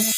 Hola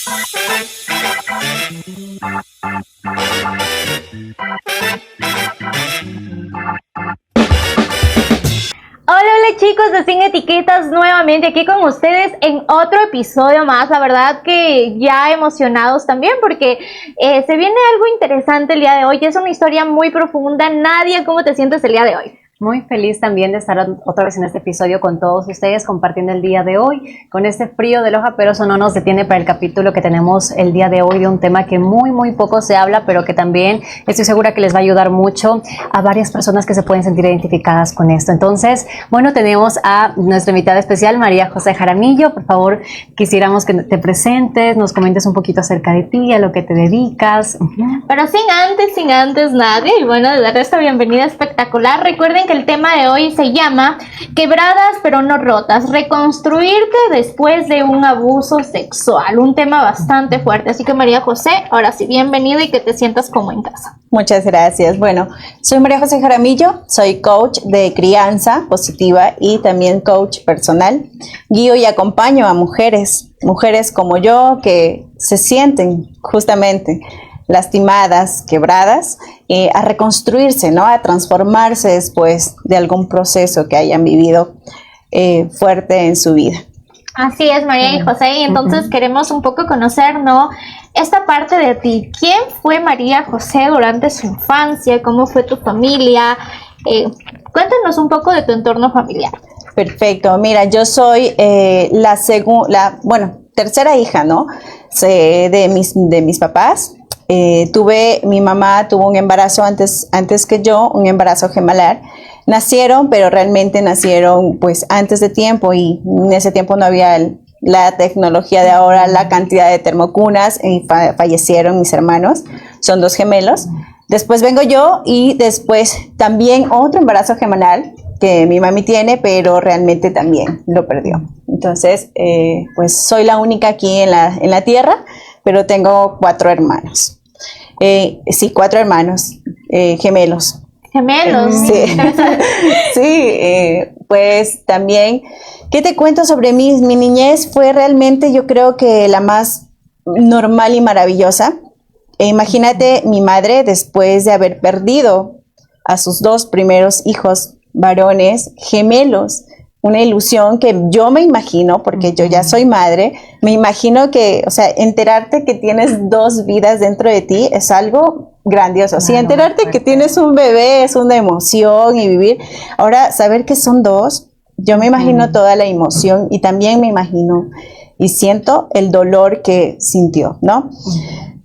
chicos de Sin Etiquetas, nuevamente aquí con ustedes en otro episodio más. La verdad que ya emocionados también porque se viene algo interesante el día de hoy. Es una historia muy profunda. Nadia, ¿cómo te sientes el día de hoy? Muy feliz también de estar otra vez en este episodio con todos ustedes, compartiendo el día de hoy. Con este frío de Loja, pero eso no nos detiene para el capítulo que tenemos el día de hoy, de un tema que muy poco se habla, pero que también estoy segura que les va a ayudar mucho a varias personas que se pueden sentir identificadas con esto. Entonces, bueno, tenemos a nuestra invitada especial, María José Jaramillo. Por favor, quisiéramos que te presentes, nos comentes un poquito acerca de ti, a lo que te dedicas. Pero sin antes, Nadia, y bueno, de dar esta bienvenida espectacular. Recuerden que el tema de hoy se llama Quebradas pero no rotas, reconstruirte después de un abuso sexual, un tema bastante fuerte. Así que María José, ahora sí, bienvenida y que te sientas como en casa. Muchas gracias. Bueno, soy María José Jaramillo, soy coach de crianza positiva y también coach personal. Guío y acompaño a mujeres como yo que se sienten justamente lastimadas, quebradas, a reconstruirse, ¿no? A transformarse después de algún proceso que hayan vivido fuerte en su vida. Así es, María y José, y entonces queremos un poco conocer, ¿no?, esta parte de ti. ¿Quién fue María José durante su infancia? ¿Cómo fue tu familia? Cuéntanos un poco de tu entorno familiar. Perfecto. Mira, yo soy tercera hija, ¿no? De mis papás. Mi mamá tuvo un embarazo antes que yo, un embarazo gemelar. Nacieron, pero realmente nacieron pues antes de tiempo, y en ese tiempo no había la tecnología de ahora, la cantidad de termocunas, y fallecieron mis hermanos. Son 2 gemelos. Después vengo yo, y después también otro embarazo gemelar que mi mami tiene, pero realmente también lo perdió. Entonces, pues soy la única aquí en la tierra, pero tengo 4 hermanos. 4 hermanos gemelos. Gemelos. Sí, pues también, ¿qué te cuento sobre mí? Mi niñez fue realmente, yo creo que la más normal y maravillosa. Imagínate, mi madre, después de haber perdido a sus 2 primeros hijos varones gemelos, una ilusión que yo me imagino, porque yo ya soy madre, me imagino que, o sea, enterarte que tienes 2 vidas dentro de ti es algo grandioso. Sí, enterarte que tienes un bebé es una emoción, y vivir. Ahora, saber que son 2, yo me imagino toda la emoción, y también me imagino y siento el dolor que sintió, ¿no?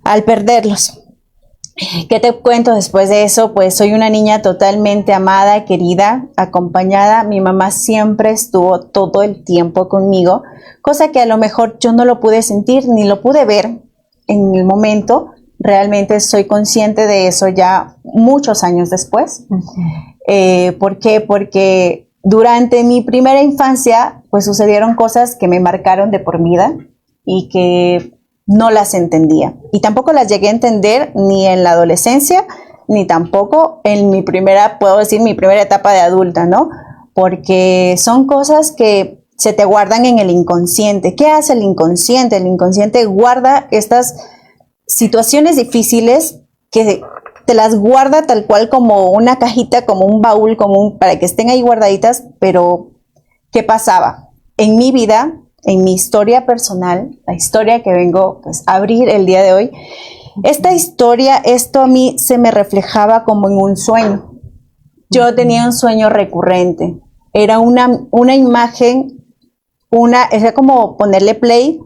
Al perderlos. ¿Qué te cuento después de eso? Pues soy una niña totalmente amada, querida, acompañada. Mi mamá siempre estuvo todo el tiempo conmigo, cosa que a lo mejor yo no lo pude sentir ni lo pude ver en el momento. Realmente soy consciente de eso ya muchos años después. ¿Por qué? Porque durante mi primera infancia pues sucedieron cosas que me marcaron de por vida y que no las entendía, y tampoco las llegué a entender ni en la adolescencia, ni tampoco en mi primera etapa de adulta, ¿no? Porque son cosas que se te guardan en el inconsciente. ¿Qué hace el inconsciente? El inconsciente guarda estas situaciones difíciles, que te las guarda tal cual como una cajita, como un baúl común, para que estén ahí guardaditas. Pero, ¿qué pasaba? En mi vida, en mi historia personal, la historia que vengo pues a abrir el día de hoy, esto a mí se me reflejaba como en un sueño. Yo tenía un sueño recurrente. Era una imagen, era como ponerle play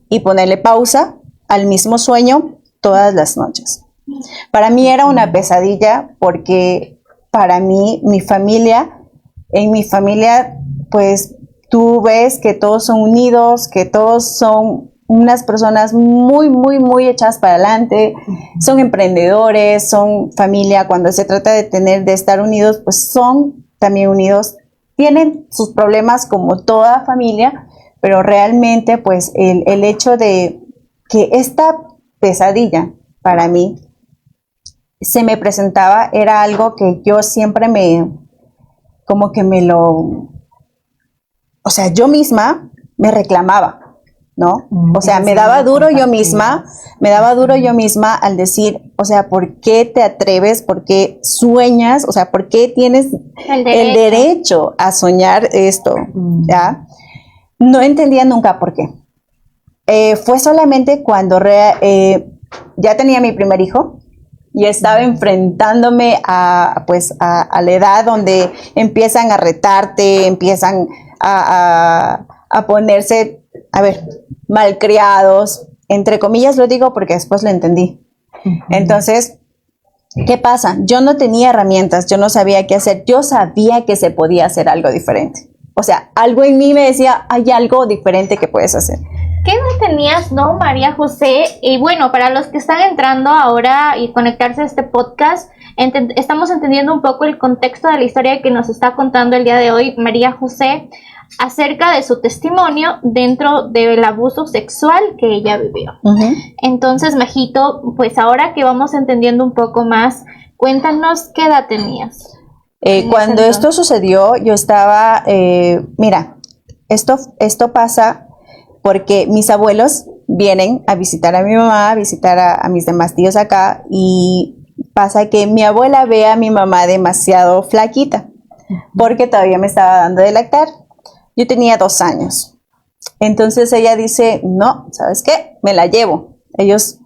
y ponerle pausa al mismo sueño todas las noches. Para mí era una pesadilla, porque para mí, en mi familia, pues tú ves que todos son unidos, que todos son unas personas muy echadas para adelante, son emprendedores, son familia. Cuando se trata de estar unidos, pues son también unidos. Tienen sus problemas como toda familia, pero realmente pues el hecho de que esta pesadilla para mí se me presentaba era algo que yo siempre yo misma me reclamaba, ¿no? O sea, me daba duro yo misma al decir, o sea, ¿por qué te atreves? ¿Por qué sueñas? O sea, ¿por qué tienes el derecho a soñar esto? ¿Ya? No entendía nunca por qué. Fue solamente cuando ya tenía mi primer hijo y estaba enfrentándome a la edad donde empiezan a retarte, empiezan a ponerse, malcriados, entre comillas lo digo porque después lo entendí. Entonces, ¿qué pasa? Yo no tenía herramientas, yo no sabía qué hacer, yo sabía que se podía hacer algo diferente. O sea, algo en mí me decía, hay algo diferente que puedes hacer. ¿Qué edad tenías, no, María José? Y bueno, para los que están entrando ahora y conectarse a este podcast, estamos entendiendo un poco el contexto de la historia que nos está contando el día de hoy María José acerca de su testimonio dentro del abuso sexual que ella vivió. Entonces, Majito, pues ahora que vamos entendiendo un poco más, cuéntanos qué edad tenías. Cuando esto sucedió, yo estaba, mira, esto pasa porque mis abuelos vienen a visitar a mi mamá, a visitar a mis demás tíos acá, y pasa que mi abuela ve a mi mamá demasiado flaquita, porque todavía me estaba dando de lactar. Yo tenía 2 años. Entonces ella dice, no, ¿sabes qué? Me la llevo. Ellos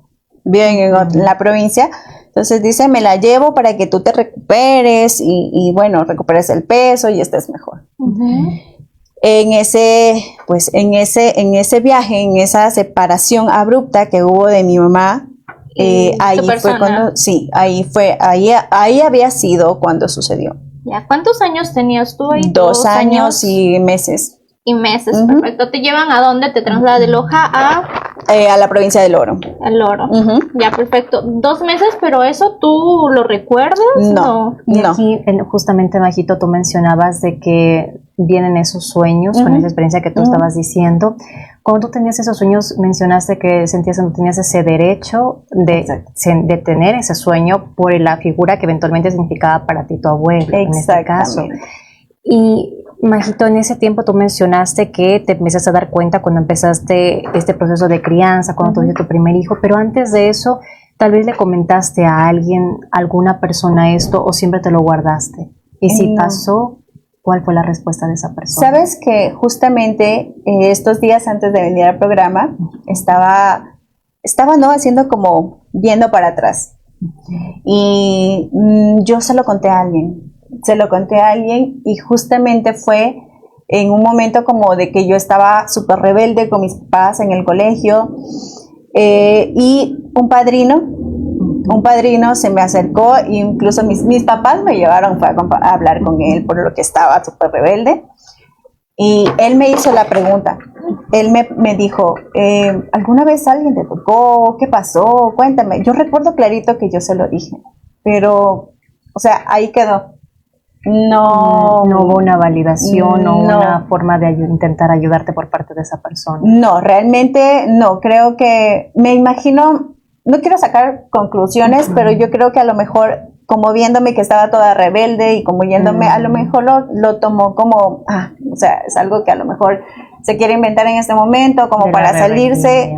viven en la provincia. Entonces dice, me la llevo para que tú te recuperes y bueno, recuperes el peso y estés mejor. En ese viaje, en esa separación abrupta que hubo de mi mamá, ahí fue cuando, ahí había sido cuando sucedió. Ya, ¿cuántos años tenías tú ahí? 2 años y meses. Perfecto. ¿Te llevan a dónde? ¿Te trasladas de Loja a la provincia de Loro? Al Loro. Ya, perfecto. 2 meses, pero ¿eso tú lo recuerdas? No. Y aquí, justamente, Majito, tú mencionabas de que vienen esos sueños con esa experiencia que tú estabas diciendo. Cuando tú tenías esos sueños, mencionaste que sentías que no tenías ese derecho de tener ese sueño por la figura que eventualmente significaba para ti tu abuelo, en este caso. Y, Majito, en ese tiempo tú mencionaste que te empezaste a dar cuenta cuando empezaste este proceso de crianza, cuando tuviste tu primer hijo, pero antes de eso, tal vez le comentaste a alguien, alguna persona esto, o siempre te lo guardaste. Y si pasó, ¿cuál fue la respuesta de esa persona? Sabes que justamente estos días antes de venir al programa estaba haciendo como viendo para atrás. Y yo se lo conté a alguien. Y justamente fue en un momento como de que yo estaba súper rebelde con mis papás en el colegio, y un padrino se me acercó, e incluso mis papás me llevaron a hablar con él por lo que estaba súper rebelde, y él me hizo la pregunta. Él me dijo, ¿alguna vez alguien te tocó? ¿Qué pasó? Cuéntame. Yo recuerdo clarito que yo se lo dije, pero, o sea, ahí quedó. No hubo una validación o una forma de intentar ayudarte por parte de esa persona. No, realmente no. Creo que, me imagino, no quiero sacar conclusiones, pero yo creo que a lo mejor, como viéndome que estaba toda rebelde y como yéndome, a lo mejor lo tomó como, o sea, es algo que a lo mejor se quiere inventar en este momento, como para salirse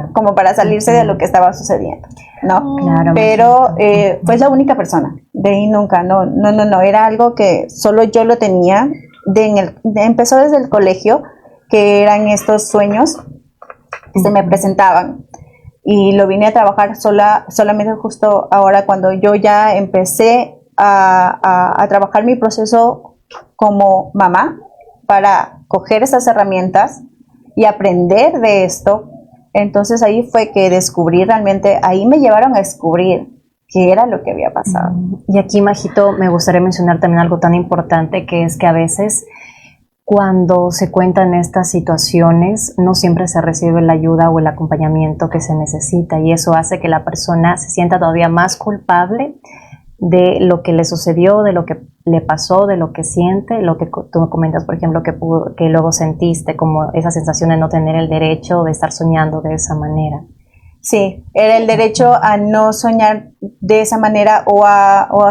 de lo que estaba sucediendo, ¿no? Claro, pero fue la única persona, de ahí nunca, no, era algo que solo yo lo tenía, empezó desde el colegio, que eran estos sueños que se me presentaban, y lo vine a trabajar solamente justo ahora cuando yo ya empecé a trabajar mi proceso como mamá, para coger esas herramientas y aprender de esto. Entonces ahí fue que descubrí realmente, ahí me llevaron a descubrir qué era lo que había pasado. Y aquí, Majito, me gustaría mencionar también algo tan importante, que es que a veces cuando se cuentan estas situaciones no siempre se recibe la ayuda o el acompañamiento que se necesita, y eso hace que la persona se sienta todavía más culpable de lo que le sucedió, de lo que le pasó, de lo que siente, lo que tú me comentas, por ejemplo, que luego sentiste como esa sensación de no tener el derecho de estar soñando de esa manera. Sí, era el derecho a no soñar de esa manera o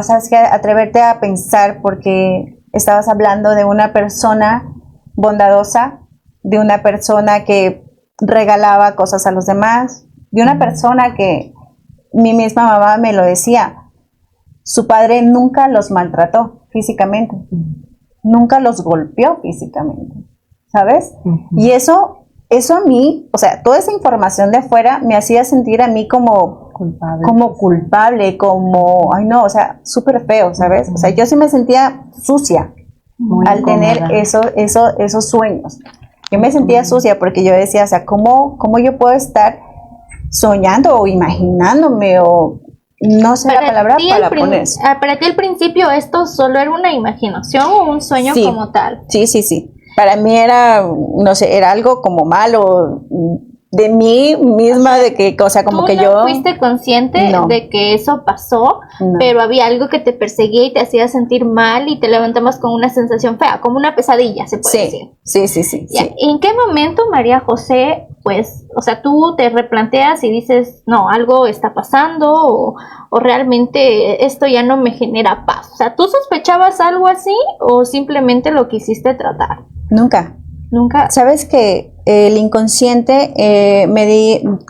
¿sabes qué? Atreverte a pensar, porque estabas hablando de una persona bondadosa, de una persona que regalaba cosas a los demás. Y una persona que mi misma mamá me lo decía, su padre nunca los maltrató físicamente, nunca los golpeó físicamente, ¿sabes? Y eso a mí, o sea, toda esa información de afuera me hacía sentir a mí como culpable, como, ay no, o sea, súper feo, ¿sabes? O sea, yo sí me sentía sucia al tener esos sueños. Yo me sentía sucia porque yo decía, o sea, ¿cómo yo puedo estar soñando o imaginándome o no sé la palabra para poner eso? Para ti al principio esto solo era una imaginación o un sueño como tal. Sí. Para mí era, no sé, era algo como malo de mí misma, de que, o sea, como que yo... ¿Tú no fuiste consciente de que eso pasó, pero había algo que te perseguía y te hacía sentir mal y te levantabas con una sensación fea, como una pesadilla, se puede decir? Sí. ¿En qué momento, María José, pues, o sea, tú te replanteas y dices, no, algo está pasando o realmente esto ya no me genera paz? O sea, ¿tú sospechabas algo así o simplemente lo quisiste tratar? Nunca. Sabes que el inconsciente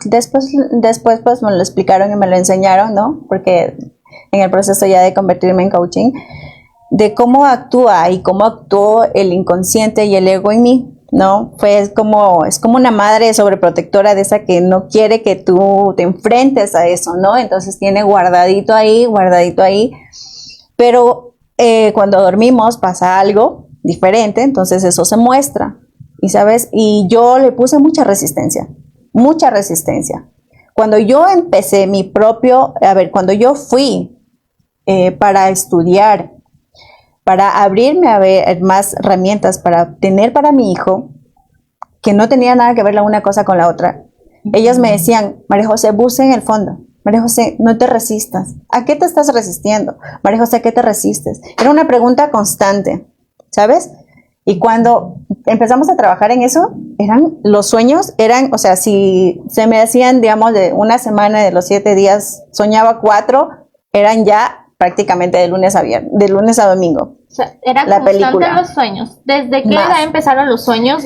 después pues me lo explicaron y me lo enseñaron, ¿no? Porque en el proceso ya de convertirme en coaching, de cómo actúa y cómo actuó el inconsciente y el ego en mí, ¿no? Es como una madre sobreprotectora de esa que no quiere que tú te enfrentes a eso, ¿no? Entonces tiene guardadito ahí, pero cuando dormimos pasa algo diferente, entonces eso se muestra, y sabes, y yo le puse mucha resistencia. Cuando yo empecé cuando yo fui para estudiar, para abrirme a ver más herramientas para tener para mi hijo, que no tenía nada que ver la una cosa con la otra, ellos me decían, María José, busca en el fondo. María José, no te resistas. ¿A qué te estás resistiendo? María José, ¿a qué te resistes? Era una pregunta constante, ¿sabes? Y cuando empezamos a trabajar en eso, los sueños eran, o sea, si se me hacían, digamos, de una semana, de los 7 días, soñaba 4, eran ya prácticamente de lunes a domingo. O sea, era constante los sueños. ¿Desde qué edad empezaron los sueños?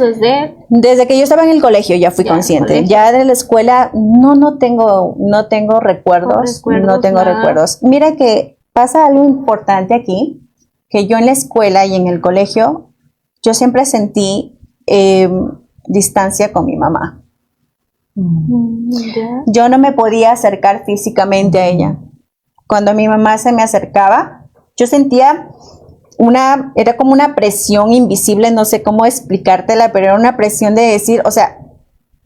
Desde que yo estaba en el colegio ya fui consciente. Ya de la escuela no tengo recuerdos. No tengo recuerdos. Mira que pasa algo importante aquí, que yo en la escuela y en el colegio, yo siempre sentí distancia con mi mamá. Yo no me podía acercar físicamente a ella. Cuando mi mamá se me acercaba, yo sentía era como una presión invisible, no sé cómo explicártela, pero era una presión de decir, o sea,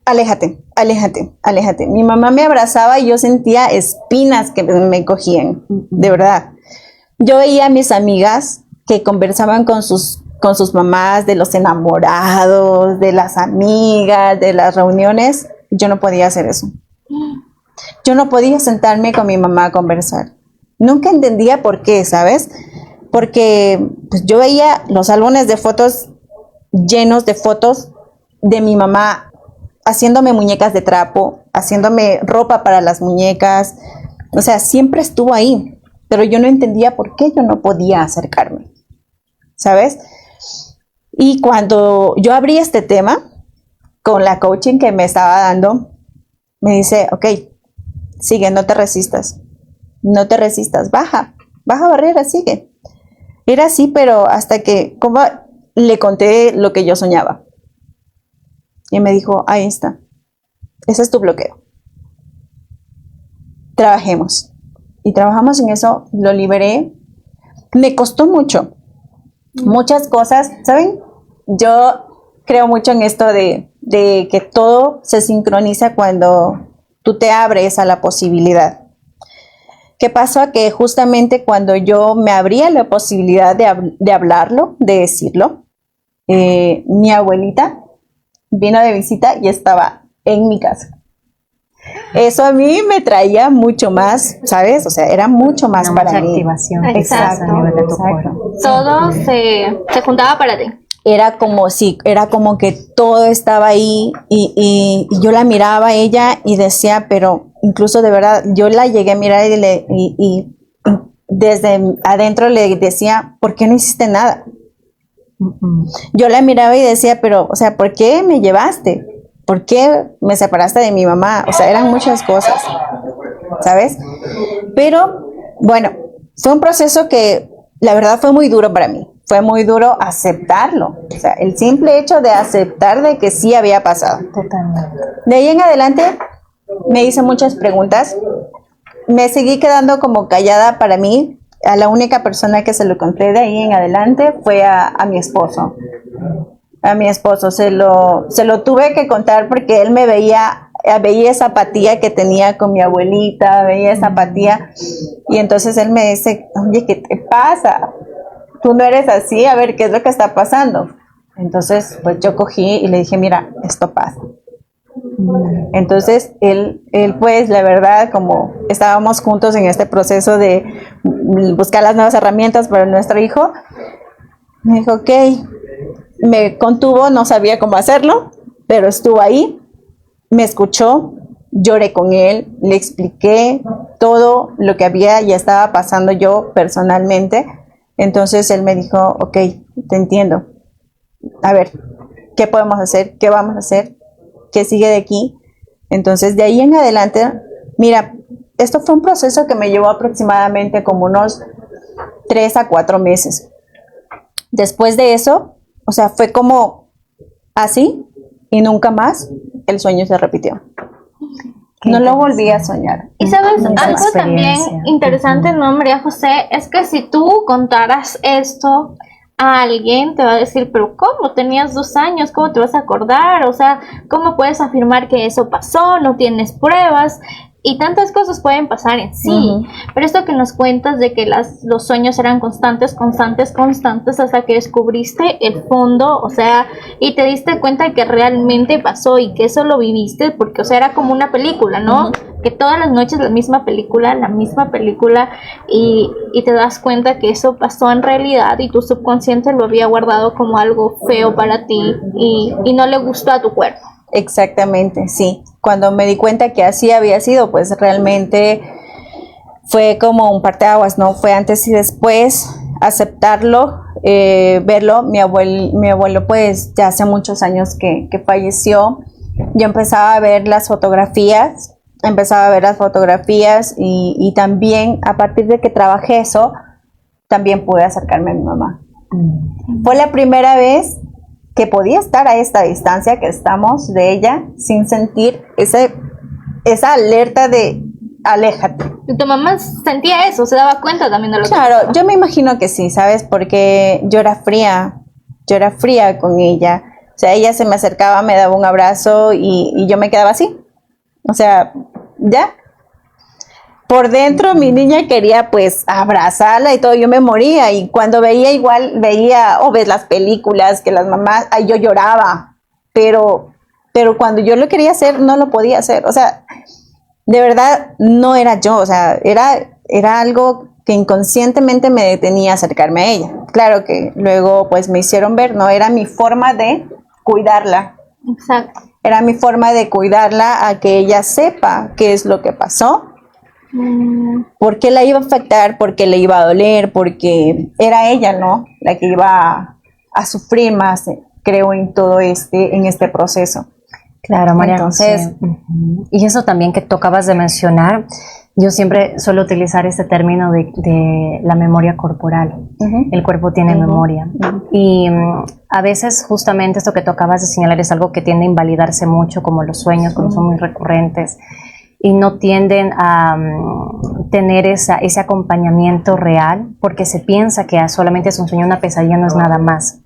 aléjate. Mi mamá me abrazaba y yo sentía espinas que me cogían, de verdad. Yo veía a mis amigas que conversaban con sus mamás de los enamorados, de las amigas, de las reuniones. Yo no podía hacer eso. Yo no podía sentarme con mi mamá a conversar. Nunca entendía por qué, ¿sabes? Porque pues, yo veía los álbumes de fotos llenos de fotos de mi mamá haciéndome muñecas de trapo, haciéndome ropa para las muñecas. O sea, siempre estuvo ahí, pero yo no entendía por qué yo no podía acercarme, ¿sabes? Y cuando yo abrí este tema con la coaching que me estaba dando, me dice, ok, sigue, no te resistas, baja barrera, sigue. Era así, pero hasta que como le conté lo que yo soñaba. Y me dijo, ahí está, ese es tu bloqueo. Trabajemos. Y trabajamos en eso, lo liberé. Me costó muchas cosas, ¿saben? Yo creo mucho en esto de que todo se sincroniza cuando tú te abres a la posibilidad. ¿Qué pasó? Que justamente cuando yo me abría la posibilidad de hablarlo, de decirlo, mi abuelita vino de visita y estaba en mi casa. Eso a mí me traía mucho más, ¿sabes? O sea, era mucho más para mí. Activación. Exacto. A nivel de tu cuerpo. Todo se juntaba para ti. Era como que todo estaba ahí y yo la miraba a ella y decía, pero incluso de verdad, yo la llegué a mirar y desde adentro le decía, ¿por qué no hiciste nada? Yo la miraba y decía, pero, o sea, ¿por qué me llevaste? ¿por qué me separaste de mi mamá? O sea, eran muchas cosas, ¿sabes? Pero bueno, fue un proceso que la verdad fue muy duro para mí. Fue muy duro aceptarlo. O sea, el simple hecho de aceptar de que sí había pasado. Totalmente. De ahí en adelante me hice muchas preguntas. Me seguí quedando como callada para mí. A la única persona que se lo conté de ahí en adelante fue a mi esposo. A mi esposo se lo tuve que contar porque él me veía esa apatía que tenía con mi abuelita, veía esa apatía. Y entonces él me dice, oye, ¿qué te pasa? Tú no eres así, a ver, ¿qué es lo que está pasando? Entonces, pues yo cogí y le dije, mira, esto pasa. Entonces, él pues, la verdad, como estábamos juntos en este proceso de buscar las nuevas herramientas para nuestro hijo, me dijo, ok, me contuvo, no sabía cómo hacerlo, pero estuvo ahí, me escuchó, lloré con él, le expliqué todo lo que había y estaba pasando yo personalmente. Entonces él me dijo, ok, te entiendo. A ver, ¿qué podemos hacer? ¿Qué vamos a hacer? ¿Qué sigue de aquí? Entonces de ahí en adelante, mira, esto fue un proceso que me llevó aproximadamente como unos 3 a 4 meses. Después de eso, o sea, fue como así y nunca más el sueño se repitió. No lo volví a soñar. Y sabes, Esa algo también experiencia. interesante, ¿no, María José? Es que si tú contaras esto a alguien, te va a decir, pero ¿cómo? Tenías 2 años, ¿cómo te vas a acordar? O sea, ¿cómo puedes afirmar que eso pasó? No tienes pruebas. Y tantas cosas pueden pasar en sí. Pero esto que nos cuentas de que los sueños eran constantes hasta que descubriste el fondo, o sea, y te diste cuenta de que realmente pasó y que eso lo viviste, porque, o sea, era como una película, ¿no? Que todas las noches la misma película, y te das cuenta que eso pasó en realidad y tu subconsciente lo había guardado como algo feo para ti y no le gustó a tu cuerpo. Exactamente, sí. Cuando me di cuenta que así había sido, pues realmente fue como un parteaguas, ¿no? Fue antes y después, aceptarlo, verlo. Mi abuelo, pues ya hace muchos años que falleció. Yo empezaba a ver las fotografías, y también a partir de que trabajé eso, también pude acercarme a mi mamá. Fue la primera vez que podía estar a esta distancia que estamos de ella sin sentir esa alerta de aléjate. Y tu mamá sentía eso, se daba cuenta también de lo que Claro, yo me imagino que sí, ¿sabes? Porque yo era fría con ella. O sea, ella se me acercaba, me daba un abrazo y yo me quedaba así. O sea, ya. Por dentro mi niña quería pues abrazarla y todo, yo me moría y cuando veía o ves las películas que las mamás, ay, yo lloraba, pero cuando yo lo quería hacer no lo podía hacer, o sea, de verdad no era yo, o sea, era algo que inconscientemente me detenía a acercarme a ella. Claro que luego pues me hicieron ver, no era mi forma de cuidarla. Exacto. Era mi forma de cuidarla a que ella sepa qué es lo que pasó. ¿Por qué la iba a afectar? ¿Por qué le iba a doler? Porque era ella, ¿no? La que iba a sufrir más, creo, en este proceso. Claro, María. Entonces, y eso también que tú acabas de mencionar, yo siempre suelo utilizar este término de la memoria corporal. El cuerpo tiene memoria. Y a veces justamente esto que tú acabas de señalar es algo que tiende a invalidarse mucho, como los sueños, cuando son muy recurrentes. Y no tienden a tener ese acompañamiento real porque se piensa que solamente es un sueño, una pesadilla, no es nada más.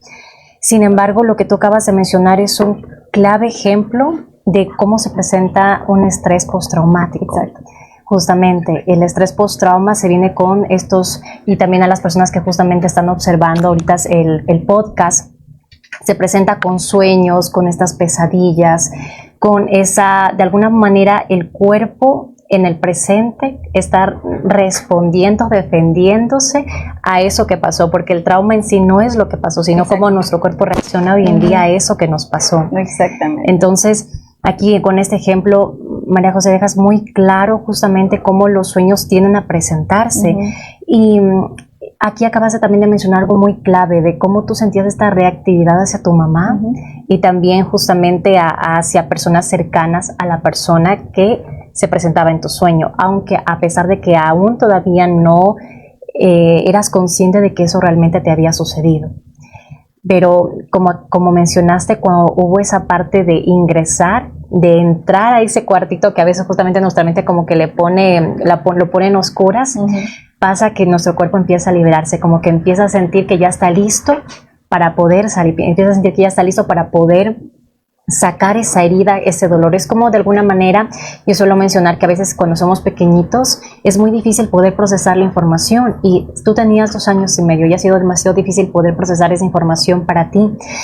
Sin embargo, lo que tú acabas de mencionar es un clave ejemplo de cómo se presenta un estrés postraumático. Justamente, el estrés postrauma se viene con estos, y también a las personas que justamente están observando ahorita el podcast, se presenta con sueños, con estas pesadillas, con esa, de alguna manera, el cuerpo en el presente está respondiendo, defendiéndose a eso que pasó, porque el trauma en sí no es lo que pasó, sino cómo nuestro cuerpo reacciona hoy en día a eso que nos pasó. Exactamente. Entonces, aquí con este ejemplo, María José, dejas muy claro justamente cómo los sueños tienden a presentarse. Y aquí acabaste también de mencionar algo muy clave de cómo tú sentías esta reactividad hacia tu mamá y también justamente hacia personas cercanas a la persona que se presentaba en tu sueño, aunque a pesar de que aún todavía no eras consciente de que eso realmente te había sucedido. Pero como mencionaste, cuando hubo esa parte de ingresar, de entrar a ese cuartito que a veces justamente nuestra mente como que lo pone en oscuras, pasa que nuestro cuerpo empieza a liberarse, como que empieza a sentir que ya está listo para poder salir, empieza a sentir que ya está listo para poder sacar esa herida, ese dolor. Es como de alguna manera, yo suelo mencionar que a veces cuando somos pequeñitos es muy difícil poder procesar la información y tú tenías 2 años y medio y ha sido demasiado difícil poder procesar esa información para ti.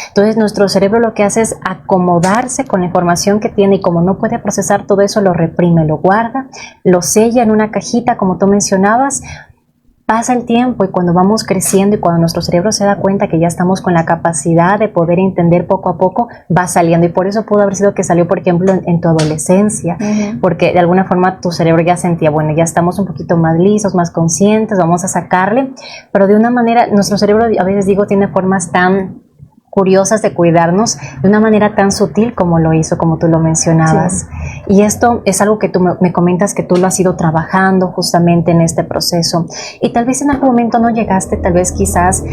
Entonces nuestro cerebro lo que hace es acomodarse con la información que tiene y como no puede procesar todo eso lo reprime, lo guarda, lo sella en una cajita como tú mencionabas. Pasa el tiempo y cuando vamos creciendo y cuando nuestro cerebro se da cuenta que ya estamos con la capacidad de poder entender poco a poco, va saliendo. Y por eso pudo haber sido que salió, por ejemplo, en tu adolescencia, porque de alguna forma tu cerebro ya sentía, bueno, ya estamos un poquito más lisos, más conscientes, vamos a sacarle. Pero de una manera, nuestro cerebro, a veces digo, tiene formas tan curiosas de cuidarnos de una manera tan sutil como lo hizo, como tú lo mencionabas. Sí. Y esto es algo que tú me comentas que tú lo has ido trabajando justamente en este proceso. Y tal vez en algún momento no llegaste, tal vez quizás,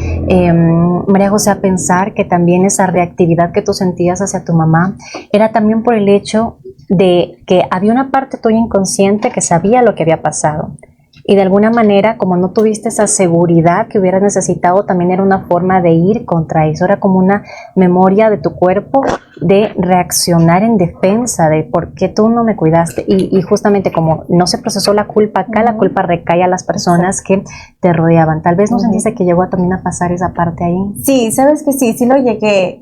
María José, a pensar que también esa reactividad que tú sentías hacia tu mamá era también por el hecho de que había una parte tuya inconsciente que sabía lo que había pasado. Y de alguna manera, como no tuviste esa seguridad que hubieras necesitado, también era una forma de ir contra eso. Era como una memoria de tu cuerpo de reaccionar en defensa de por qué tú no me cuidaste. Y justamente como no se procesó la culpa acá, la culpa recae a las personas que te rodeaban. Tal vez no sentiste que llegó también a pasar esa parte ahí. Sí, sabes que sí lo llegué.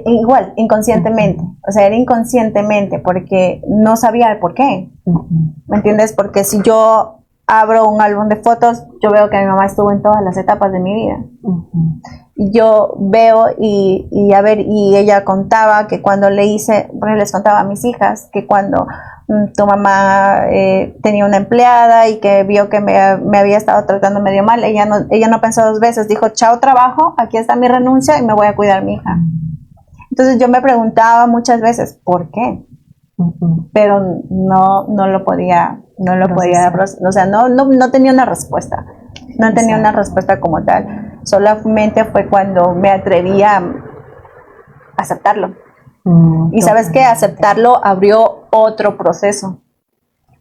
Igual, inconscientemente. O sea, era inconscientemente porque no sabía el por qué. ¿Me entiendes? Porque si yo abro un álbum de fotos, yo veo que mi mamá estuvo en todas las etapas de mi vida. Y yo veo y ella contaba que cuando le hice, bueno, les contaba a mis hijas que cuando tu mamá tenía una empleada y que vio que me había estado tratando medio mal, ella no pensó 2 veces, dijo, chao trabajo, aquí está mi renuncia y me voy a cuidar a mi hija. Entonces yo me preguntaba muchas veces, ¿por qué? Pero no lo podía, o sea, no tenía una respuesta, no tenía una respuesta como tal. Solamente fue cuando me atreví a aceptarlo. Y sabes que aceptarlo abrió otro proceso,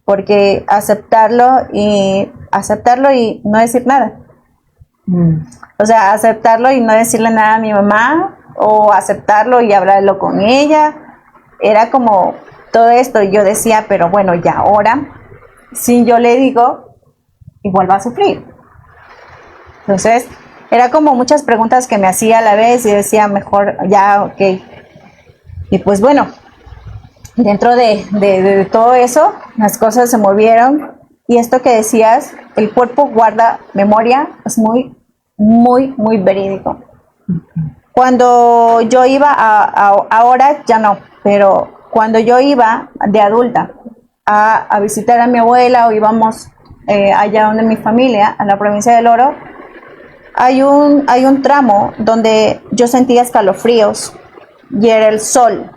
porque aceptarlo y no decir nada. O sea, aceptarlo y no decirle nada a mi mamá, o aceptarlo y hablarlo con ella, era como todo esto. Y yo decía, pero bueno, ya ahora, si yo le digo, igual va a sufrir. Entonces, era como muchas preguntas que me hacía a la vez y decía, mejor ya, ok. Y pues bueno, dentro de todo eso, las cosas se movieron. Y esto que decías, el cuerpo guarda memoria, es muy, muy, muy verídico. Cuando yo iba ahora ya no, pero cuando yo iba de adulta a visitar a mi abuela o íbamos allá donde mi familia, a la provincia del Oro, hay un tramo donde yo sentía escalofríos y era el sol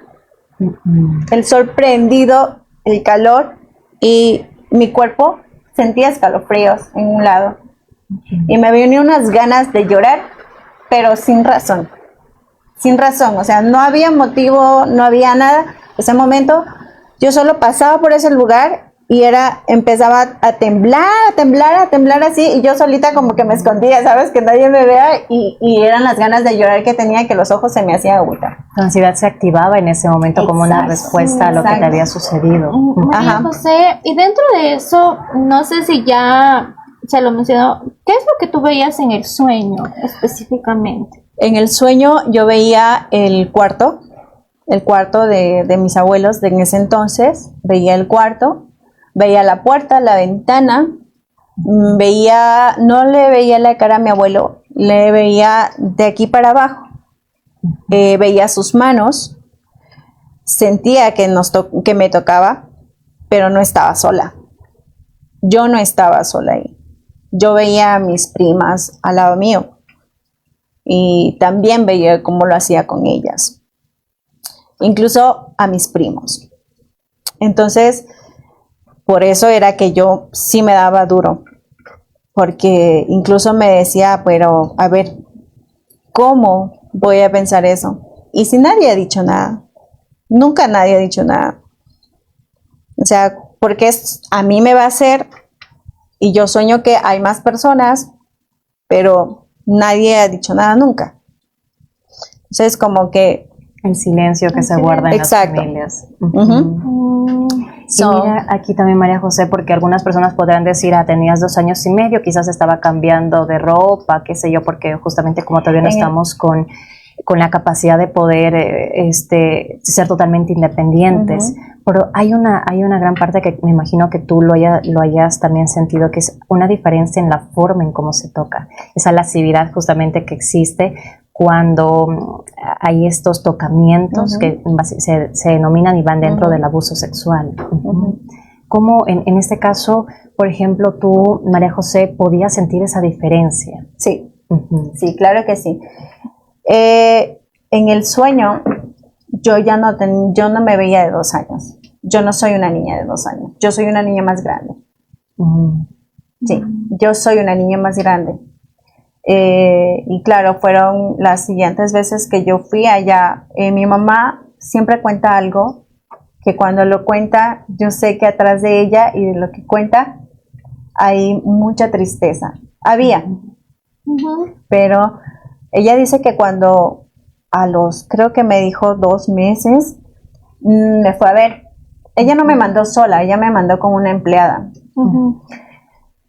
prendido, el calor, y mi cuerpo sentía escalofríos en un lado y me venían unas ganas de llorar, pero sin razón, o sea, no había motivo, no había nada. Ese momento yo solo pasaba por ese lugar y empezaba a temblar así, y yo solita como que me escondía, ¿sabes? Que nadie me vea, y eran las ganas de llorar que tenía, que los ojos se me hacían agüita. La ansiedad se activaba en ese momento como una respuesta a lo que te había sucedido. María José, y dentro de eso, no sé si ya se lo mencionó, ¿qué es lo que tú veías en el sueño específicamente? En el sueño yo veía el cuarto de mis abuelos de en ese entonces, veía el cuarto, veía la puerta, la ventana, no le veía la cara a mi abuelo, le veía de aquí para abajo, veía sus manos, sentía que me tocaba, pero no estaba sola. Yo no estaba sola ahí. yo veía a mis primas al lado mío y también veía cómo lo hacía con ellas, incluso a mis primos. Entonces, por eso era que yo sí me daba duro, porque incluso me decía, pero a ver, ¿cómo voy a pensar eso? Y si nadie ha dicho nada, nunca nadie ha dicho nada. O sea, porque a mí me va a hacer, y yo sueño que hay más personas, pero nadie ha dicho nada nunca. Entonces, como que... El silencio que se guarda en las familias. Y mira, aquí también María José, porque algunas personas podrán decir, tenías 2 años y medio, quizás estaba cambiando de ropa, qué sé yo, porque justamente como todavía no estamos con la capacidad de poder ser totalmente independientes. Pero hay una gran parte que me imagino que tú lo hayas también sentido, que es una diferencia en la forma en cómo se toca, esa lascividad justamente que existe cuando hay estos tocamientos que se denominan y van dentro del abuso sexual. ¿Cómo en este caso, por ejemplo, tú, María José, podías sentir esa diferencia? Sí, sí, claro que sí. En el sueño, yo no me veía de 2 años. Yo no soy una niña de 2 años. Yo soy una niña más grande. Sí, yo soy una niña más grande. Y claro, fueron las siguientes veces que yo fui allá. Mi mamá siempre cuenta algo que cuando lo cuenta, yo sé que atrás de ella y de lo que cuenta hay mucha tristeza. Había. Pero ella dice que cuando creo que me dijo 2 meses, me fue a ver. Ella no me mandó sola, ella me mandó con una empleada.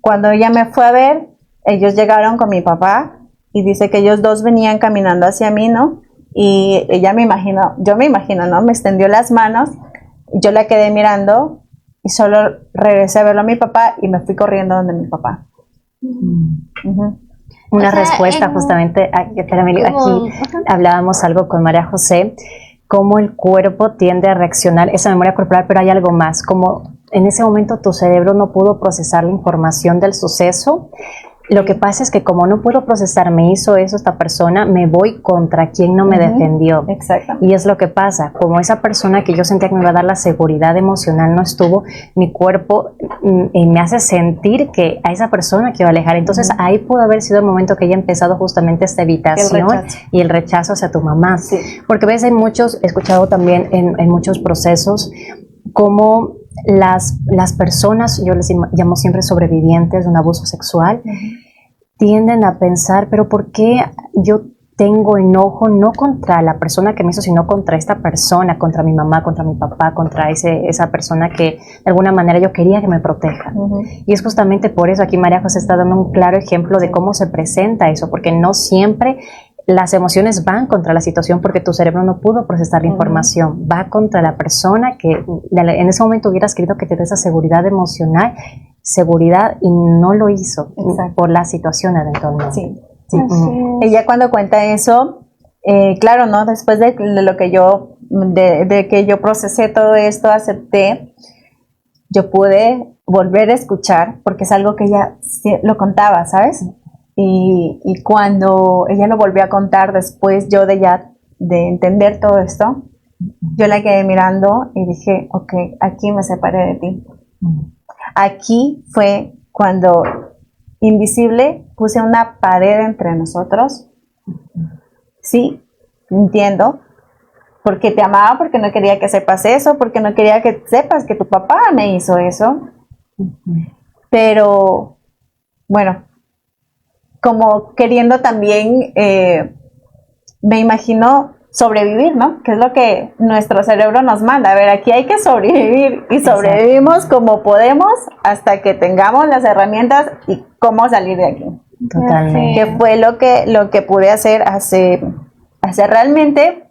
Cuando ella me fue a ver, ellos llegaron con mi papá y dice que ellos 2 venían caminando hacia mí, ¿no? Y ella yo me imagino, ¿no? Me extendió las manos, yo la quedé mirando y solo regresé a verlo a mi papá y me fui corriendo donde mi papá. Una respuesta justamente, espérame, aquí hablábamos algo con María José, cómo el cuerpo tiende a reaccionar, esa memoria corporal, pero hay algo más, como en ese momento tu cerebro no pudo procesar la información del suceso. Lo que pasa es que como no puedo procesar, me hizo eso esta persona, me voy contra quien no me defendió. Exactamente. Y es lo que pasa, como esa persona que yo sentía que me iba a dar la seguridad emocional no estuvo, mi cuerpo me hace sentir que a esa persona quiero alejar. Entonces ahí pudo haber sido el momento que ella ha empezado justamente esta evitación y el rechazo hacia tu mamá. Sí. Porque ves, he escuchado también en muchos procesos como las personas, yo les llamo siempre sobrevivientes de un abuso sexual, tienden a pensar, pero ¿por qué yo tengo enojo no contra la persona que me hizo, sino contra esta persona, contra mi mamá, contra mi papá, contra esa persona que de alguna manera yo quería que me proteja? Y es justamente por eso aquí María José está dando un claro ejemplo de cómo se presenta eso, porque no siempre las emociones van contra la situación porque tu cerebro no pudo procesar la información, va contra la persona que en ese momento hubieras querido que te dé esa seguridad emocional, seguridad, y no lo hizo. Exacto. Por la situación eventualmente. Sí, sí. Ella cuando cuenta eso, claro, ¿no? Después de lo que de que yo procesé todo esto, acepté, yo pude volver a escuchar, porque es algo que ella lo contaba, ¿sabes? Y cuando ella lo volvió a contar después yo de entender todo esto, yo la quedé mirando y dije, ok, aquí me separé de ti. Aquí fue cuando invisible puse una pared entre nosotros. Sí, entiendo, porque te amaba, porque no quería que sepas eso, porque no quería que sepas que tu papá me hizo eso. Pero, bueno, como queriendo también, me imagino sobrevivir, ¿no? Que es lo que nuestro cerebro nos manda. A ver, aquí hay que sobrevivir y sobrevivimos como podemos hasta que tengamos las herramientas y cómo salir de aquí. Totalmente. Que fue lo que pude hacer hace realmente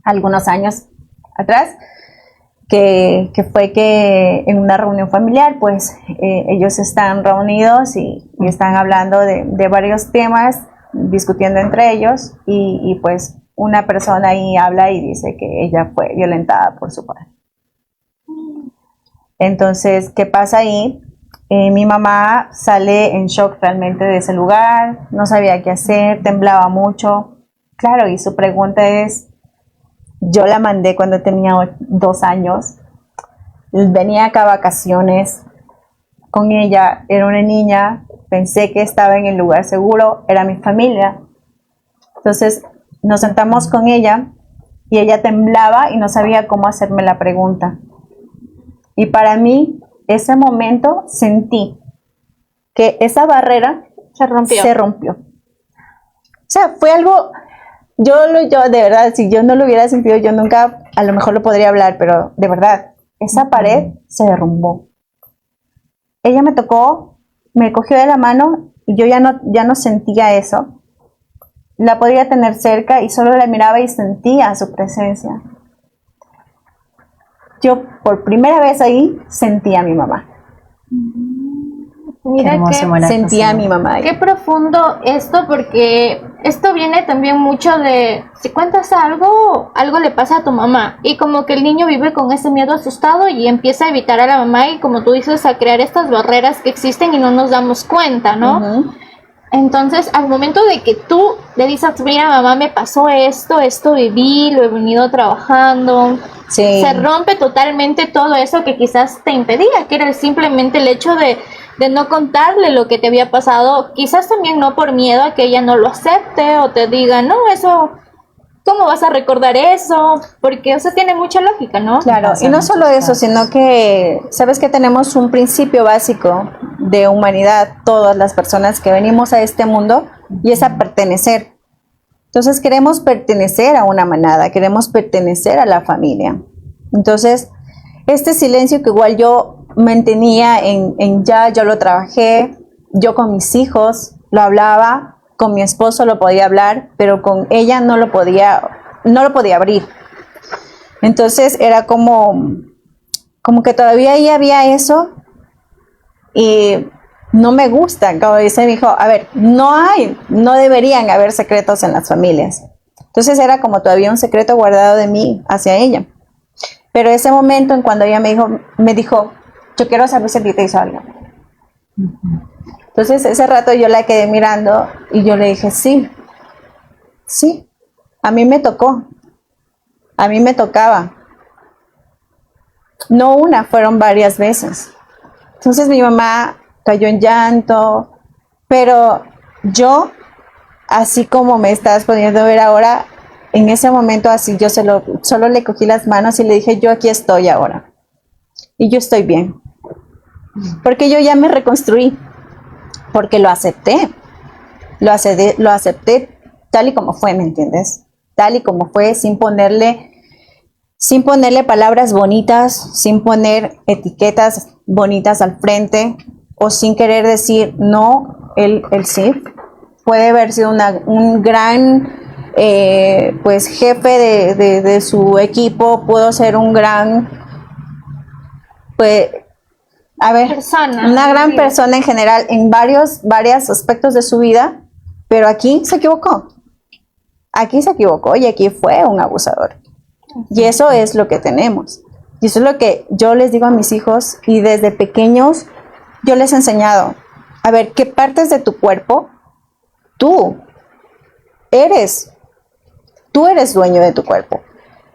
algunos años atrás, que fue que en una reunión familiar, pues ellos están reunidos y están hablando de varios temas, discutiendo entre ellos, y pues una persona ahí habla y dice que ella fue violentada por su padre. Entonces, ¿qué pasa ahí? Mi mamá sale en shock realmente de ese lugar, no sabía qué hacer, temblaba mucho. Claro, y su pregunta es, yo la mandé cuando tenía 2 años, venía acá a vacaciones con ella, era una niña, pensé que estaba en el lugar seguro, era mi familia. Entonces nos sentamos con ella y ella temblaba y no sabía cómo hacerme la pregunta. Y para mí, ese momento sentí que esa barrera se rompió. O sea, fue algo, yo de verdad, si yo no lo hubiera sentido, yo nunca, a lo mejor lo podría hablar, pero de verdad, esa pared se derrumbó. Ella me tocó, me cogió de la mano y yo ya no sentía eso. La podía tener cerca y solo la miraba y sentía su presencia. Yo por primera vez ahí sentí a mi mamá. Mira que sentía a mi mamá ahí. Qué profundo esto, porque esto viene también mucho de si cuentas algo le pasa a tu mamá y como que el niño vive con ese miedo asustado y empieza a evitar a la mamá y como tú dices a crear estas barreras que existen y no nos damos cuenta, ¿no? Uh-huh. Entonces, al momento de que tú le dices, mira, mamá, me pasó esto viví, lo he venido trabajando, sí, se rompe totalmente todo eso que quizás te impedía, que era simplemente el hecho de no contarle lo que te había pasado, quizás también no por miedo a que ella no lo acepte o te diga, no, eso, ¿cómo vas a recordar eso? Porque eso tiene mucha lógica, ¿no? Claro, y no solo eso, sino que, ¿sabes que tenemos un principio básico de humanidad, todas las personas que venimos a este mundo, y es a pertenecer? Entonces queremos pertenecer a una manada, queremos pertenecer a la familia. Entonces, este silencio que igual yo mantenía yo lo trabajé, yo con mis hijos lo hablaba, con mi esposo lo podía hablar, pero con ella no lo podía abrir. Entonces era como que todavía ahí había eso y no me gusta. Como dice mi hijo, a ver, no deberían haber secretos en las familias. Entonces era como todavía un secreto guardado de mí hacia ella. Pero ese momento en cuando ella me dijo, yo quiero saber si te hizo algo. Entonces ese rato yo la quedé mirando y yo le dije, sí, a mí me tocó, a mí me tocaba. No una, fueron varias veces. Entonces mi mamá cayó en llanto, pero yo, así como me estás pudiendo ver ahora, en ese momento así yo solo le cogí las manos y le dije, yo aquí estoy ahora. Y yo estoy bien. Porque yo ya me reconstruí. Porque lo acepté. Lo acepté tal y como fue, ¿me entiendes? Tal y como fue, sin ponerle palabras bonitas, sin poner etiquetas bonitas al frente, o sin querer decir, no, él sí. Puede haber sido un gran pues jefe de su equipo, pudo ser un gran, pues, una gran persona en general en varios aspectos de su vida, pero aquí se equivocó y aquí fue un abusador. Y eso es lo que tenemos. Y eso es lo que yo les digo a mis hijos, y desde pequeños yo les he enseñado, a ver, ¿qué partes de tu cuerpo tú eres dueño de tu cuerpo?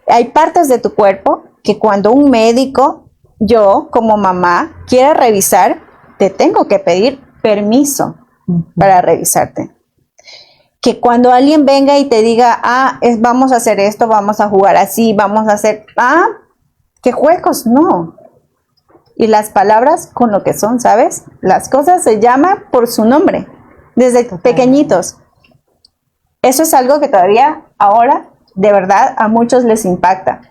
Hay partes de tu cuerpo que cuando un médico, yo como mamá, quiera revisar, te tengo que pedir permiso para revisarte. Que cuando alguien venga y te diga, vamos a hacer esto, vamos a jugar así, vamos a hacer, ¿qué juegos? No. Y las palabras con lo que son, ¿sabes? Las cosas se llaman por su nombre, desde pequeñitos. Eso es algo que todavía ahora, de verdad, a muchos les impacta.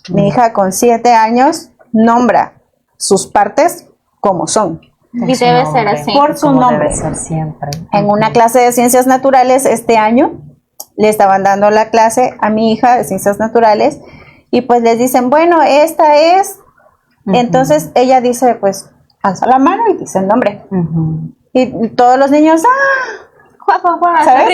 Mi hija con 7 años nombra sus partes como son. Y debe ser así. Por su nombre. Debe ser siempre. En una clase de ciencias naturales este año, le estaban dando la clase a mi hija de ciencias naturales, y pues les dicen, bueno, esta es. Entonces ella dice, pues, alza la mano y dice el nombre. Y todos los niños, ¿sabes?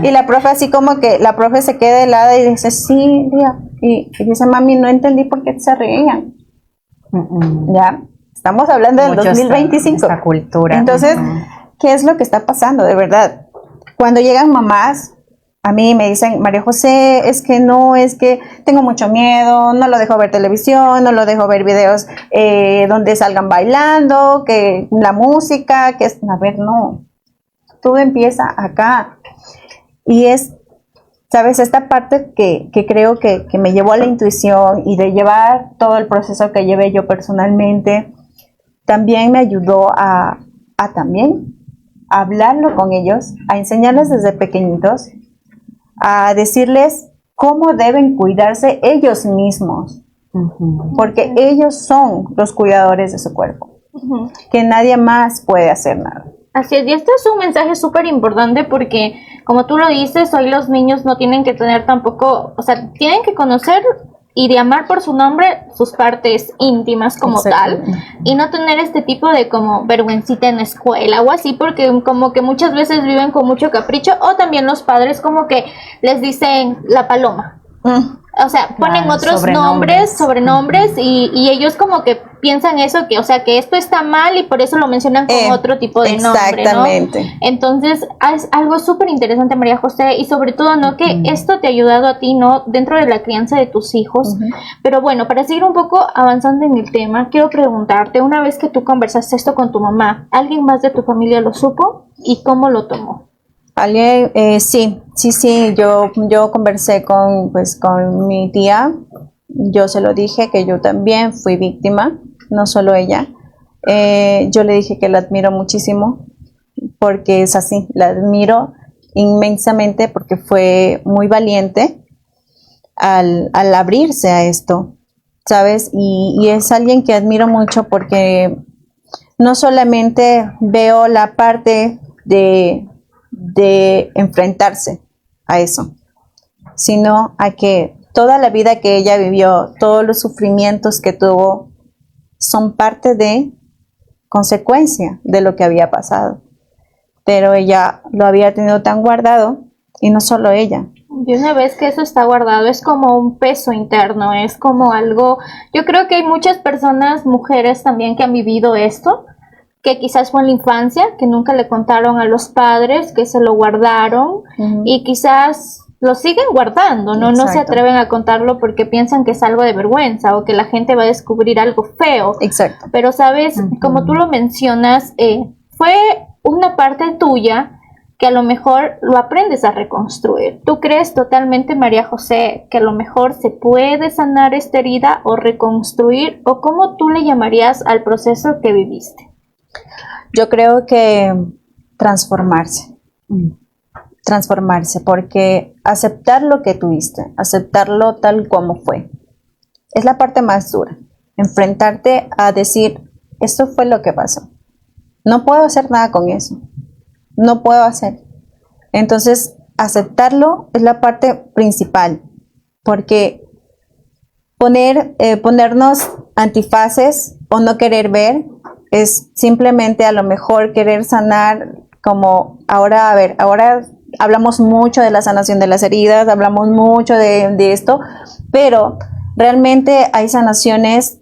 Y la profe así como que, la profe se queda helada y dice, sí, tía. Y dice, mami, no entendí por qué se reían. ¿Ya? Estamos hablando del Mucho 2025. esta cultura. Entonces, ¿qué es lo que está pasando de verdad? Cuando llegan mamás, a mí me dicen, María José, es que tengo mucho miedo, no lo dejo ver televisión, no lo dejo ver videos donde salgan bailando, que la música, que es, a ver, no, todo empieza acá. Y es, ¿sabes? Esta parte que creo que me llevó a la intuición y de llevar todo el proceso que llevé yo personalmente, también me ayudó a también hablarlo con ellos, a enseñarles desde pequeñitos, a decirles cómo deben cuidarse ellos mismos, porque ellos son los cuidadores de su cuerpo, que nadie más puede hacer nada. Así es, y esto es un mensaje súper importante porque, como tú lo dices, hoy los niños no tienen que tener tampoco, o sea, tienen que conocer y de amar por su nombre sus partes íntimas como tal, y no tener este tipo de como vergüencita en la escuela o así, porque como que muchas veces viven con mucho capricho, o también los padres como que les dicen la paloma. O sea, ponen Claro, otros sobrenombres y ellos como que piensan eso, que o sea, que esto está mal y por eso lo mencionan con otro tipo de nombre, ¿no? Exactamente. Entonces, es algo súper interesante, María José, y sobre todo, ¿no? Que esto te ha ayudado a ti, ¿no? Dentro de la crianza de tus hijos. Pero bueno, para seguir un poco avanzando en el tema, quiero preguntarte, una vez que tú conversaste esto con tu mamá, ¿alguien más de tu familia lo supo y cómo lo tomó? Alguien, sí, yo conversé con mi tía, yo se lo dije que yo también fui víctima, no solo ella. Yo le dije que la admiro muchísimo, porque es así, la admiro inmensamente porque fue muy valiente al abrirse a esto, ¿sabes? Y es alguien que admiro mucho porque no solamente veo la parte de enfrentarse a eso, sino a que toda la vida que ella vivió, todos los sufrimientos que tuvo, son parte de consecuencia de lo que había pasado. Pero ella lo había tenido tan guardado, y no solo ella. Y una vez que eso está guardado, es como un peso interno, es como algo, yo creo que hay muchas personas, mujeres también, que han vivido esto, que quizás fue en la infancia, que nunca le contaron a los padres, que se lo guardaron y quizás lo siguen guardando, ¿no? No se atreven a contarlo porque piensan que es algo de vergüenza o que la gente va a descubrir algo feo. Exacto. Pero, ¿sabes? Como tú lo mencionas, fue una parte tuya que a lo mejor lo aprendes a reconstruir. ¿Tú crees totalmente, María José, que a lo mejor se puede sanar esta herida o reconstruir? ¿O cómo tú le llamarías al proceso que viviste? Yo creo que transformarse, porque aceptar lo que tuviste, aceptarlo tal como fue, es la parte más dura. Enfrentarte a decir, esto fue lo que pasó. No puedo hacer nada con eso. No puedo hacer. Entonces, aceptarlo es la parte principal, porque ponernos antifaces o no querer ver es simplemente a lo mejor querer sanar, como ahora, ahora hablamos mucho de la sanación de las heridas, hablamos mucho de esto, pero realmente hay sanaciones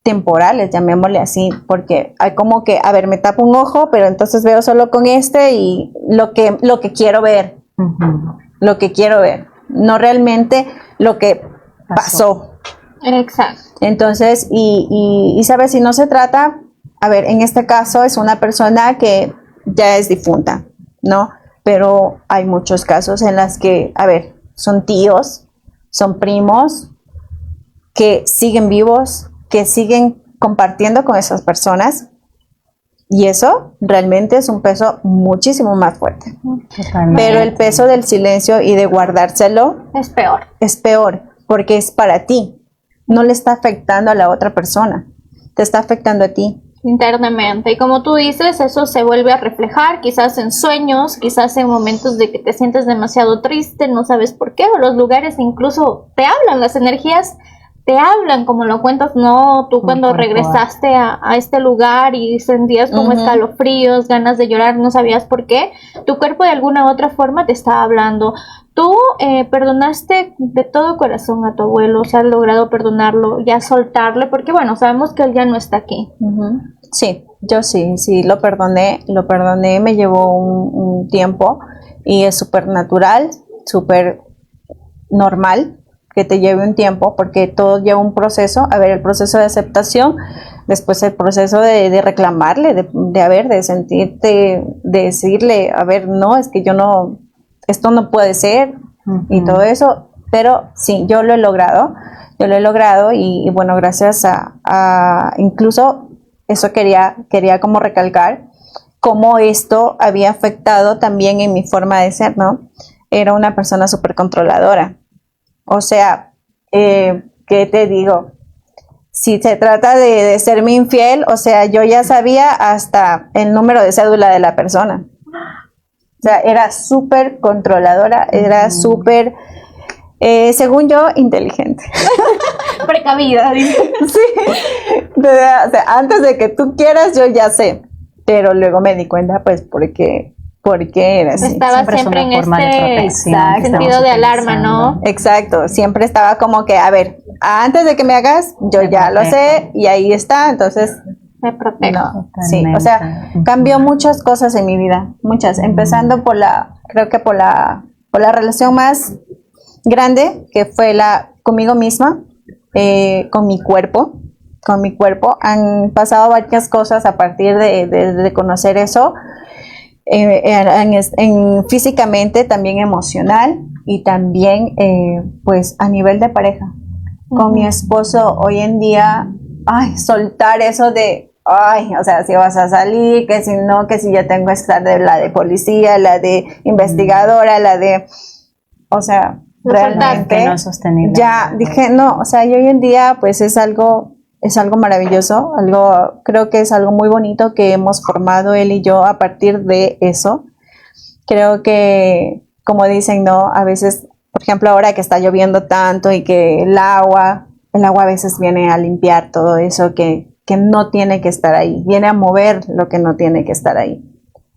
temporales, llamémosle así, porque hay como que, me tapo un ojo, pero entonces veo solo con este y lo que quiero ver, lo que quiero ver, no realmente lo que pasó. Exacto. Entonces, y sabes, si no se trata, en este caso es una persona que ya es difunta, ¿no? Pero hay muchos casos en las que, son tíos, son primos que siguen vivos, que siguen compartiendo con esas personas, y eso realmente es un peso muchísimo más fuerte. Totalmente. Pero el peso del silencio y de guardárselo es peor, porque es para ti, no le está afectando a la otra persona, te está afectando a ti. Internamente, y como tú dices, eso se vuelve a reflejar quizás en sueños, quizás en momentos de que te sientes demasiado triste, no sabes por qué, o los lugares incluso te hablan, las energías te hablan, como lo cuentas, ¿no? Tú cuando regresaste a este lugar y sentías como escalofríos, ganas de llorar, no sabías por qué, tu cuerpo de alguna u otra forma te estaba hablando. tú perdonaste de todo corazón a tu abuelo, o sea, has logrado perdonarlo, ya soltarle, porque bueno, sabemos que él ya no está aquí. Ujú. Sí, yo sí, lo perdoné, me llevó un tiempo y es súper natural, súper normal que te lleve un tiempo porque todo lleva un proceso, a ver, el proceso de aceptación, después el proceso de reclamarle, de sentirte, de decirle, a ver, no, es que yo no, esto no puede ser y todo eso, pero sí, yo lo he logrado y bueno, gracias a incluso eso quería como recalcar, cómo esto había afectado también en mi forma de ser, ¿no? Era una persona súper controladora. O sea, ¿qué te digo? Si se trata de serme infiel, o sea, yo ya sabía hasta el número de cédula de la persona. O sea, era súper controladora, era súper, según yo, inteligente. Precavida, dice. Sí, o sea, antes de que tú quieras, yo ya sé. Pero luego me di cuenta, pues, porque era así. Estaba siempre en este sentido de alarma, ¿no? Exacto, siempre estaba como que, a ver, antes de que me hagas, yo ya lo sé y ahí está, entonces me protejo. No, sí, o sea, cambió muchas cosas en mi vida, muchas, empezando creo que por la relación más grande, que fue conmigo misma, con mi cuerpo, han pasado varias cosas a partir de conocer eso, físicamente, también emocional y también pues a nivel de pareja. Con mi esposo hoy en día, soltar eso de, o sea, si vas a salir, que si no, que si ya tengo esta de la de policía, la de investigadora, la de, o sea, realmente no es sostenible. Ya dije, no, o sea, y hoy en día pues es algo maravilloso, creo que es algo muy bonito que hemos formado él y yo a partir de eso. Creo que, como dicen, ¿no? A veces, por ejemplo, ahora que está lloviendo tanto y que el agua a veces viene a limpiar todo eso que no tiene que estar ahí, viene a mover lo que no tiene que estar ahí.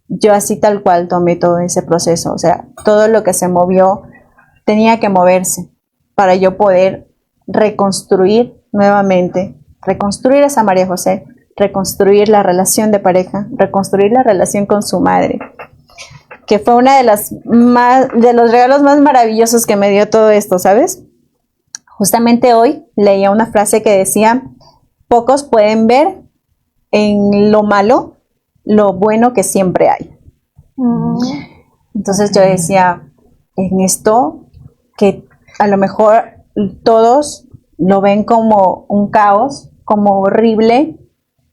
Yo así tal cual tomé todo ese proceso, o sea, todo lo que se movió tenía que moverse para yo poder reconstruir nuevamente, reconstruir esa María José, reconstruir la relación de pareja, reconstruir la relación con su madre, que fue una de los regalos más maravillosos que me dio todo esto, ¿sabes? Justamente hoy leía una frase que decía, pocos pueden ver en lo malo lo bueno que siempre hay. Entonces yo decía, en esto que a lo mejor todos lo ven como un caos, como horrible,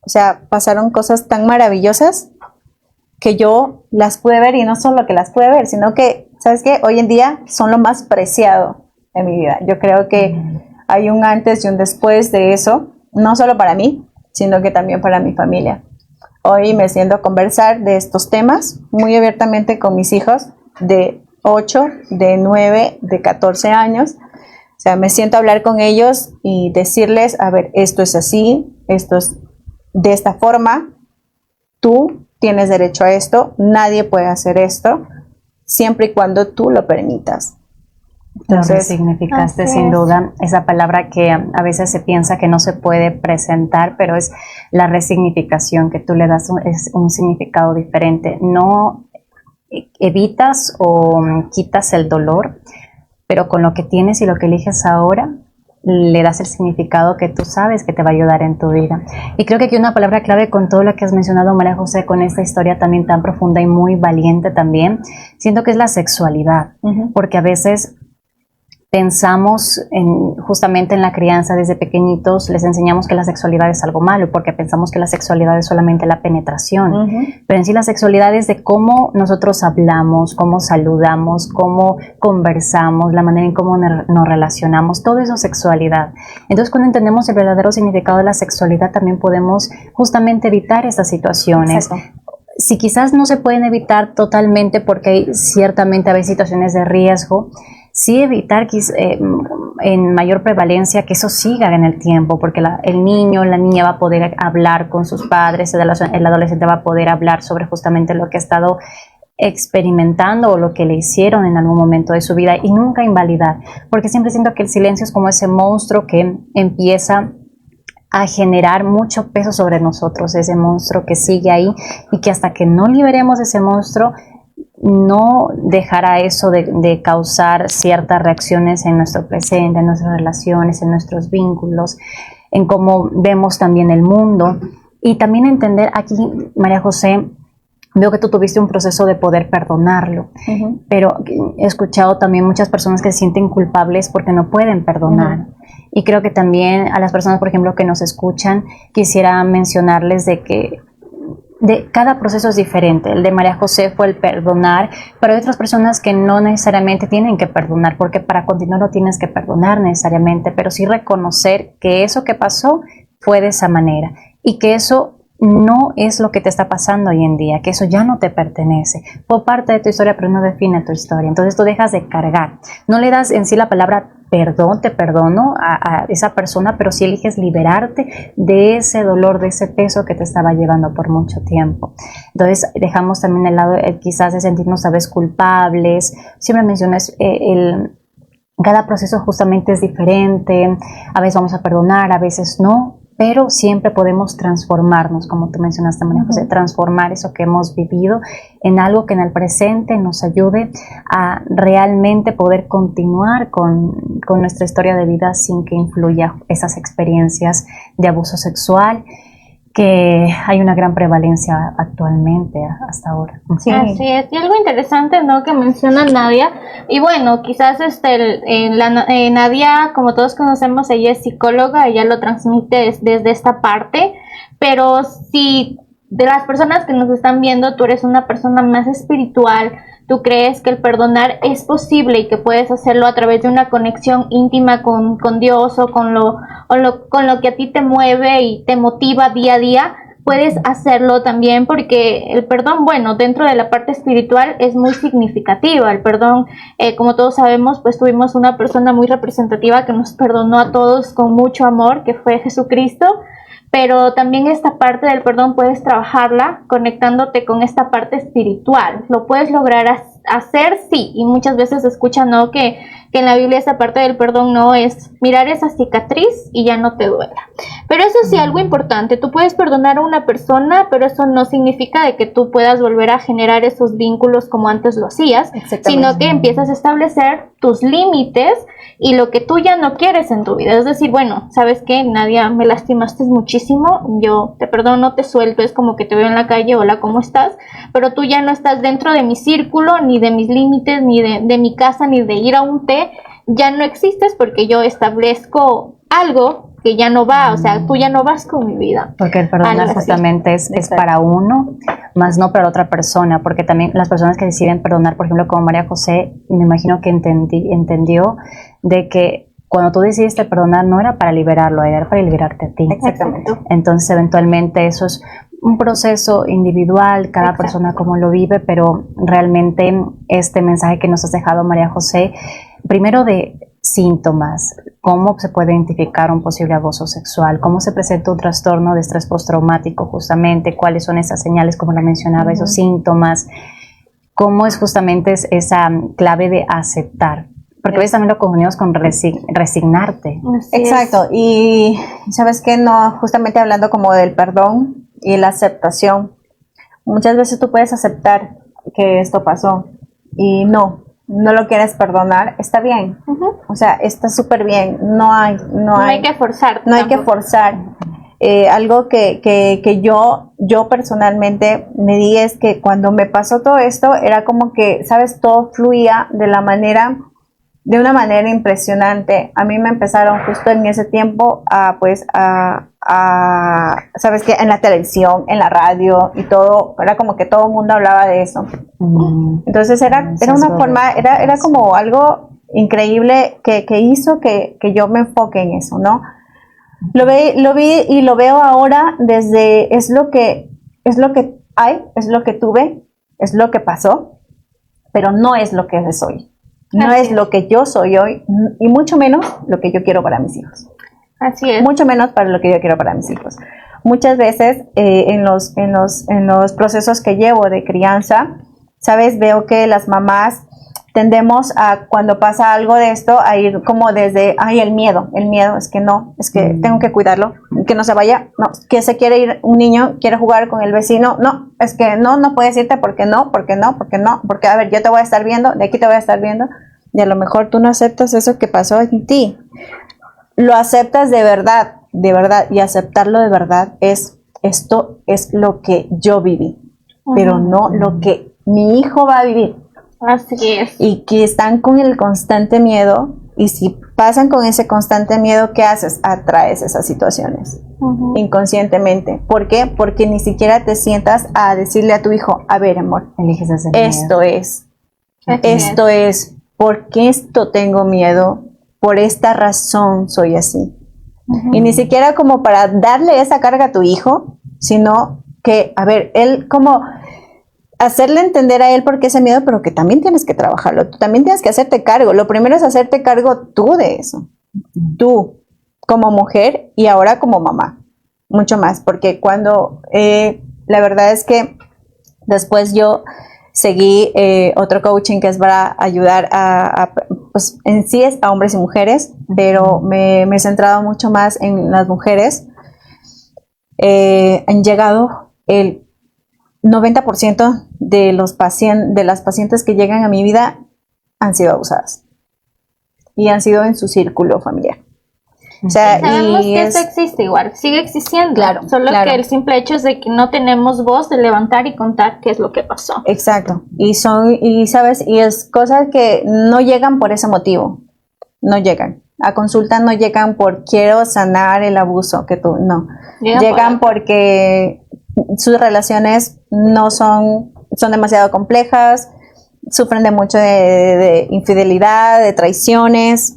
o sea, pasaron cosas tan maravillosas que yo las pude ver, y no solo que las pude ver, sino que, ¿sabes qué? Hoy en día son lo más preciado de mi vida. Yo creo que hay un antes y un después de eso, no solo para mí, sino que también para mi familia. Hoy me siento a conversar de estos temas muy abiertamente con mis hijos de 8, de 9, de 14 años. O sea, me siento a hablar con ellos y decirles, a ver, esto es así, esto es de esta forma, tú tienes derecho a esto, nadie puede hacer esto, siempre y cuando tú lo permitas. Entonces, lo resignificaste sin duda, esa palabra que a veces se piensa que no se puede presentar, pero es la resignificación, que tú le das un significado diferente. No evitas o quitas el dolor, pero con lo que tienes y lo que eliges ahora, le das el significado que tú sabes que te va a ayudar en tu vida. Y creo que aquí una palabra clave con todo lo que has mencionado, María José, con esta historia también tan profunda y muy valiente también, siento que es la sexualidad, porque a veces pensamos justamente en la crianza desde pequeñitos, les enseñamos que la sexualidad es algo malo, porque pensamos que la sexualidad es solamente la penetración, pero en sí la sexualidad es de cómo nosotros hablamos, cómo saludamos, cómo conversamos, la manera en cómo nos relacionamos, todo eso es sexualidad. Entonces, cuando entendemos el verdadero significado de la sexualidad, también podemos justamente evitar estas situaciones. Exacto. Si quizás no se pueden evitar totalmente, porque ciertamente hay situaciones de riesgo, sí evitar en mayor prevalencia que eso siga en el tiempo, porque el niño, la niña va a poder hablar con sus padres, el adolescente va a poder hablar sobre justamente lo que ha estado experimentando o lo que le hicieron en algún momento de su vida y nunca invalidar, porque siempre siento que el silencio es como ese monstruo que empieza a generar mucho peso sobre nosotros, ese monstruo que sigue ahí y que hasta que no liberemos ese monstruo no dejará eso de causar ciertas reacciones en nuestro presente, en nuestras relaciones, en nuestros vínculos, en cómo vemos también el mundo. Y también entender aquí, María José, veo que tú tuviste un proceso de poder perdonarlo, pero he escuchado también muchas personas que se sienten culpables porque no pueden perdonar. Y creo que también a las personas, por ejemplo, que nos escuchan, quisiera mencionarles de que cada proceso es diferente. El de María José fue el perdonar, pero hay otras personas que no necesariamente tienen que perdonar, porque para continuar no tienes que perdonar necesariamente, pero sí reconocer que eso que pasó fue de esa manera y que eso no es lo que te está pasando hoy en día, que eso ya no te pertenece. Fue parte de tu historia, pero no define tu historia. Entonces tú dejas de cargar. No le das en sí la palabra perdón, te perdono a esa persona, pero sí eliges liberarte de ese dolor, de ese peso que te estaba llevando por mucho tiempo. Entonces dejamos también el lado quizás de sentirnos a veces culpables. Siempre mencionas cada proceso justamente es diferente. A veces vamos a perdonar, a veces no. Pero siempre podemos transformarnos, como tú mencionaste, María José, transformar eso que hemos vivido en algo que en el presente nos ayude a realmente poder continuar con nuestra historia de vida sin que influya esas experiencias de abuso sexual, que hay una gran prevalencia actualmente hasta ahora. Sí. Así es, y algo interesante, ¿no?, que menciona Nadia, y bueno, quizás Nadia, como todos conocemos, ella es psicóloga, ella lo transmite desde esta parte, pero si de las personas que nos están viendo, tú eres una persona más espiritual, tú crees que el perdonar es posible y que puedes hacerlo a través de una conexión íntima con Dios o con lo que a ti te mueve y te motiva día a día, puedes hacerlo también, porque el perdón, bueno, dentro de la parte espiritual es muy significativa. El perdón, como todos sabemos, pues tuvimos una persona muy representativa que nos perdonó a todos con mucho amor, que fue Jesucristo. Pero también esta parte del perdón puedes trabajarla conectándote con esta parte espiritual. Lo puedes lograr hacer, sí, y muchas veces se escucha, ¿no?, que en la Biblia esa parte del perdón no es mirar esa cicatriz y ya no te duela. Pero eso sí, algo importante, tú puedes perdonar a una persona, pero eso no significa de que tú puedas volver a generar esos vínculos como antes lo hacías, sino que empiezas a establecer tus límites y lo que tú ya no quieres en tu vida. Es decir, bueno, ¿sabes qué? Nadia, me lastimaste muchísimo, yo te perdono, te suelto, es como que te veo en la calle, hola, ¿cómo estás? Pero tú ya no estás dentro de mi círculo, ni de mis límites, ni de mi casa, ni de ir a un té, ya no existes porque yo establezco algo que ya no va, o sea, tú ya no vas con mi vida. Porque el perdonar justamente es para uno, más no para otra persona, porque también las personas que deciden perdonar, por ejemplo, como María José, me imagino que entendió de que cuando tú decidiste perdonar no era para liberarlo, era para liberarte a ti. Exactamente. Entonces, eventualmente eso es un proceso individual, cada persona como lo vive, pero realmente este mensaje que nos has dejado, María José, primero de síntomas, cómo se puede identificar un posible abuso sexual, cómo se presenta un trastorno de estrés postraumático justamente, cuáles son esas señales, como lo mencionaba, esos síntomas, cómo es justamente esa clave de aceptar, porque a veces también lo confundimos con resignarte. Exacto, y ¿sabes qué? No, justamente hablando como del perdón y la aceptación, muchas veces tú puedes aceptar que esto pasó y no lo quieres perdonar, está bien, o sea, está súper bien, no hay que forzar, no hay que forzar. Algo que yo personalmente me di es que cuando me pasó todo esto era como que, sabes, todo fluía de una manera impresionante. A mí me empezaron justo en ese tiempo sabes que en la televisión, en la radio y todo, era como que todo el mundo hablaba de eso. Entonces era una forma, era como algo increíble que hizo que yo me enfoque en eso, ¿no? Lo vi y lo veo ahora desde, es lo que hay, es lo que tuve, es lo que pasó, pero no es lo que es hoy. No es lo que yo soy hoy, y mucho menos lo que yo quiero para mis hijos. Así es. Mucho menos para lo que yo quiero para mis hijos. Muchas veces en los procesos que llevo de crianza, ¿sabes? Veo que las mamás tendemos a, cuando pasa algo de esto, a ir como desde, ay, el miedo, es que no, es que tengo que cuidarlo, que no se vaya, no, que se quiere ir un niño, quiere jugar con el vecino, no, es que no puedes irte, porque a ver, yo te voy a estar viendo, de aquí te voy a estar viendo, y a lo mejor tú no aceptas eso que pasó en ti, lo aceptas de verdad, y aceptarlo de verdad es, esto es lo que yo viví, pero no lo que mi hijo va a vivir. Así es. Y que están con el constante miedo, y si pasan con ese constante miedo, ¿qué haces? Atraes esas situaciones inconscientemente. ¿Por qué? Porque ni siquiera te sientas a decirle a tu hijo, a ver, amor, Eliges ese esto miedo. esto es, ¿por qué esto tengo miedo? Por esta razón soy así. Y ni siquiera como para darle esa carga a tu hijo, sino que, a ver, él como hacerle entender a él por qué ese miedo, pero que también tienes que trabajarlo, tú también tienes que hacerte cargo. Lo primero es hacerte cargo tú de eso, tú como mujer y ahora como mamá, mucho más, porque cuando la verdad es que después yo seguí otro coaching que es para ayudar pues en sí es a hombres y mujeres, pero me he centrado mucho más en las mujeres. Han llegado el 90% de las pacientes que llegan a mi vida han sido abusadas y han sido en su círculo familiar. O sea, sabemos que eso existe igual, sigue existiendo, claro, solo que el simple hecho es de que no tenemos voz de levantar y contar qué es lo que pasó. Exacto, y sabes, y es cosas que no llegan por ese motivo, no llegan. A consulta no llegan por quiero sanar el abuso que tú, no. Llegan porque sus relaciones no son demasiado complejas, sufren de mucho de infidelidad, de traiciones,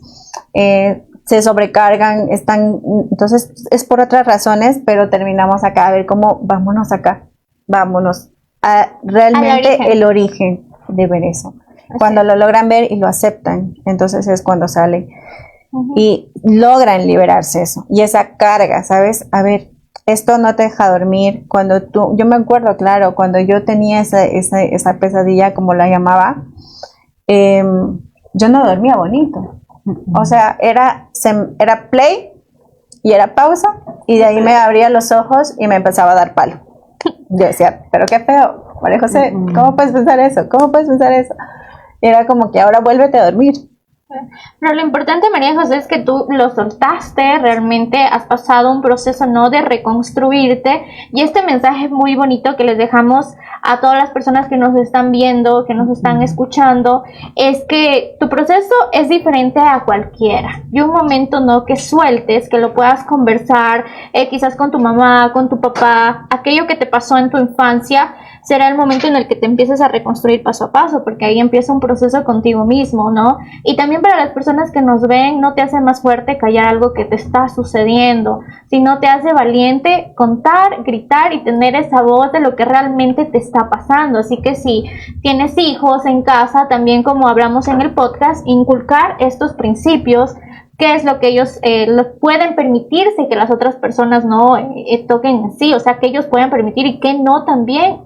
se sobrecargan, entonces es por otras razones, pero terminamos acá, a ver cómo, vámonos a realmente el origen de ver eso. Cuando lo logran ver y lo aceptan, entonces es cuando salen y logran liberarse eso, y esa carga, ¿sabes? A ver, esto no te deja dormir. Yo me acuerdo, claro, cuando yo tenía esa pesadilla, como la llamaba, yo no dormía bonito. O sea, era play y era pausa, y de ahí me abría los ojos y me empezaba a dar palo. Yo decía, pero qué feo, María José, ¿cómo puedes pensar eso? ¿Cómo puedes pensar eso? Y era como que ahora vuélvete a dormir. Pero lo importante, María José, es que tú lo soltaste, realmente has pasado un proceso, ¿no?, de reconstruirte, y este mensaje muy bonito que les dejamos a todas las personas que nos están viendo, que nos están escuchando, es que tu proceso es diferente a cualquiera, y un momento, ¿no?, que sueltes, que lo puedas conversar, quizás con tu mamá, con tu papá, aquello que te pasó en tu infancia, será el momento en el que te empieces a reconstruir paso a paso, porque ahí empieza un proceso contigo mismo, ¿no? Y también para las personas que nos ven, no te hace más fuerte callar algo que te está sucediendo, sino te hace valiente contar, gritar y tener esa voz de lo que realmente te está pasando. Así que si tienes hijos en casa, también como hablamos en el podcast, inculcar estos principios, qué es lo que ellos pueden permitirse que las otras personas no toquen en sí, o sea, que ellos puedan permitir y que no también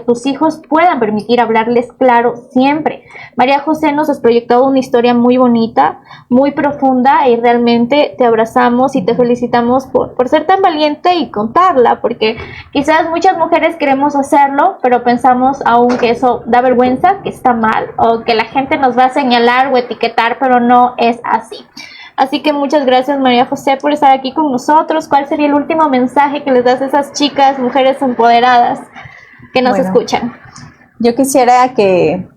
tus hijos puedan permitir hablarles claro siempre. María José nos has proyectado una historia muy bonita, muy profunda, y realmente te abrazamos y te felicitamos por ser tan valiente y contarla, porque quizás muchas mujeres queremos hacerlo, pero pensamos aún que eso da vergüenza, que está mal, o que la gente nos va a señalar o etiquetar, pero no es así. Así que muchas gracias, María José, por estar aquí con nosotros. ¿Cuál sería el último mensaje que les das a esas chicas, mujeres empoderadas que nos escuchan? Yo quisiera que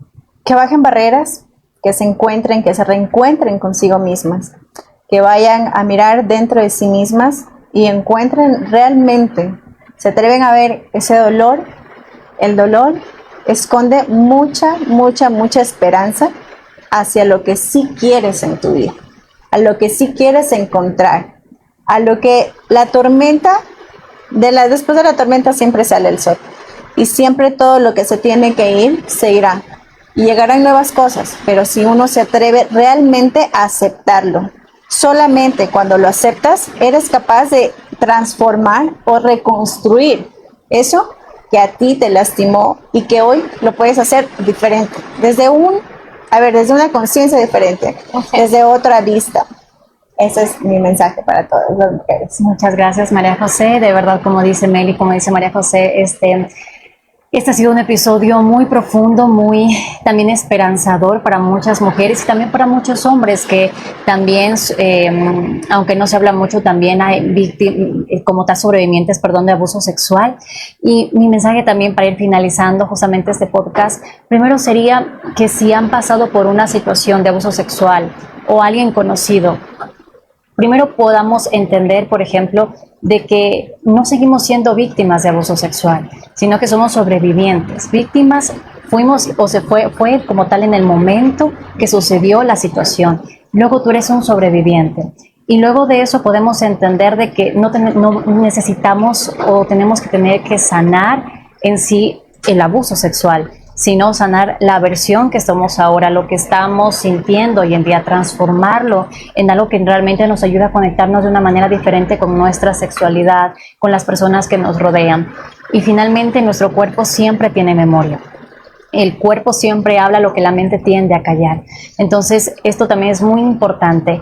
bajen barreras, que se encuentren, que se reencuentren consigo mismas, que vayan a mirar dentro de sí mismas y encuentren realmente, se atreven a ver ese dolor. El dolor esconde mucha esperanza hacia lo que sí quieres en tu vida, a lo que sí quieres encontrar, a lo que la tormenta, después de la tormenta siempre sale el sol, y siempre todo lo que se tiene que ir, se irá, y llegarán nuevas cosas, pero si uno se atreve realmente a aceptarlo, solamente cuando lo aceptas, eres capaz de transformar o reconstruir eso que a ti te lastimó y que hoy lo puedes hacer diferente, desde una conciencia diferente, desde otra vista. Ese es mi mensaje para todas las mujeres. Muchas gracias, María José. De verdad, como dice Meli, como dice María José, este ha sido un episodio muy profundo, muy también esperanzador para muchas mujeres y también para muchos hombres que también, aunque no se habla mucho, también hay víctimas, como tal sobrevivientes, de abuso sexual. Y mi mensaje también para ir finalizando justamente este podcast, primero sería que si han pasado por una situación de abuso sexual o alguien conocido, primero podamos entender, por ejemplo, de que no seguimos siendo víctimas de abuso sexual, sino que somos sobrevivientes. Víctimas fuimos fue como tal en el momento que sucedió la situación. Luego tú eres un sobreviviente. Y luego de eso podemos entender de que no necesitamos o tenemos que tener que sanar en sí el abuso sexual, sino sanar la aversión que somos ahora, lo que estamos sintiendo hoy en día, transformarlo en algo que realmente nos ayuda a conectarnos de una manera diferente con nuestra sexualidad, con las personas que nos rodean. Y finalmente, nuestro cuerpo siempre tiene memoria. El cuerpo siempre habla lo que la mente tiende a callar. Entonces, esto también es muy importante,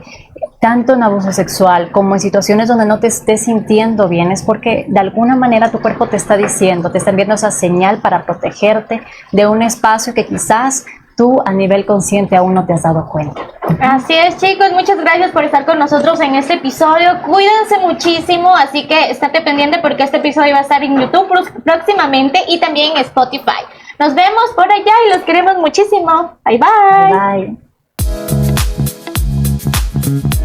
tanto en abuso sexual como en situaciones donde no te estés sintiendo bien, es porque de alguna manera tu cuerpo te está diciendo, te está enviando esa señal para protegerte de un espacio que quizás tú a nivel consciente aún no te has dado cuenta. Así es, chicos, muchas gracias por estar con nosotros en este episodio. Cuídense muchísimo, así que estate pendiente porque este episodio va a estar en YouTube próximamente y también en Spotify. Nos vemos por allá y los queremos muchísimo. Bye, bye. Bye.